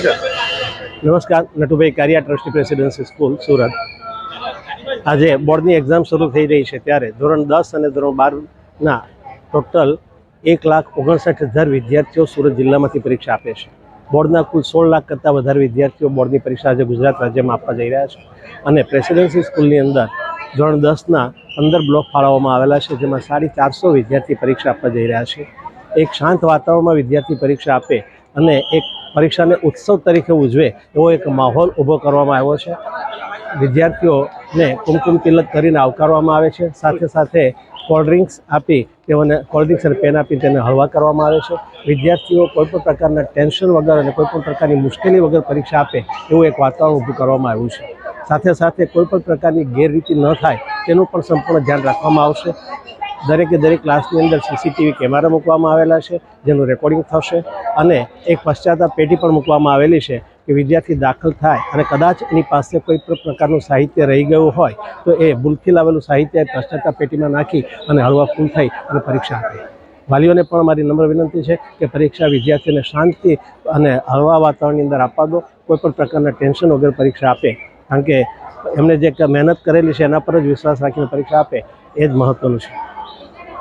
નમસ્કાર, Natubhai Kariya trustee presidency school Surat. આજે બોર્ડની એક્ઝામ શરૂ થઈ રહી છે ત્યારે ધોરણ 10 અને ધોરણ 12ના ટોટલ 1,59,000 વિદ્યાર્થીઓ સુરત જિલ્લામાંથી પરીક્ષા આપે છે। બોર્ડના કુલ 16 લાખ કરતાં વધારે વિદ્યાર્થીઓ બોર્ડની પરીક્ષા આજે ગુજરાત રાજ્યમાં આપવા જઈ રહ્યા છે અને પ્રેસિડેન્સી સ્કૂલની અંદર ધોરણ 10ના 15 બ્લોક ફાળવવામાં આવેલા છે, જેમાં 450 વિદ્યાર્થી પરીક્ષા આપવા જઈ રહ્યા છે। એક શાંત વાતાવરણમાં વિદ્યાર્થી પરીક્ષા આપે અને એક પરીક્ષાને ઉત્સવ તરીકે ઉજવે એવો એક માહોલ ઊભો કરવામાં આવ્યો છે। વિદ્યાર્થીઓને કુમકુમ તિલક કરીને આવકારવામાં આવે છે, સાથે સાથે કોલ્ડ ડ્રિંક્સ આપી તેઓને કોલ્ડ ડ્રિંક્સ અને પેન આપી તેને હળવા કરવામાં આવે છે। વિદ્યાર્થીઓ કોઈપણ પ્રકારના ટેન્શન વગર અને કોઈપણ પ્રકારની મુશ્કેલી વગર પરીક્ષા આપે એવું એક વાતાવરણ ઊભું કરવામાં આવ્યું છે। સાથે સાથે કોઈપણ પ્રકારની ગેરરીતિ ન થાય તેનું પણ સંપૂર્ણ ધ્યાન રાખવામાં આવશે। દરેકે દરેક ક્લાસની અંદર સીસીટીવી કેમેરા મૂકવામાં આવેલા છે, જેનું રેકોર્ડિંગ થશે અને એક પશ્ચાતાપ પેટી પણ મૂકવામાં આવેલી છે કે વિદ્યાર્થી દાખલ થાય અને કદાચ એની પાસે કોઈ પણ પ્રકારનું સાહિત્ય રહી ગયું હોય તો એ ભૂલથી લાવેલું સાહિત્ય પશ્ચાતાપ પેટીમાં નાખી અને હળવા ફૂલ થઈ અને પરીક્ષા આપે। વાલીઓને પણ મારી નમ્ર વિનંતી છે કે પરીક્ષા વિદ્યાર્થીઓને શાંતિ અને હળવા વાતાવરણની અંદર આપવા દો, કોઈપણ પ્રકારના ટેન્શન વગર પરીક્ષા આપે, કારણ કે એમને જે મહેનત કરેલી છે એના પર જ વિશ્વાસ રાખીને પરીક્ષા આપે એ જ મહત્ત્વનું છે।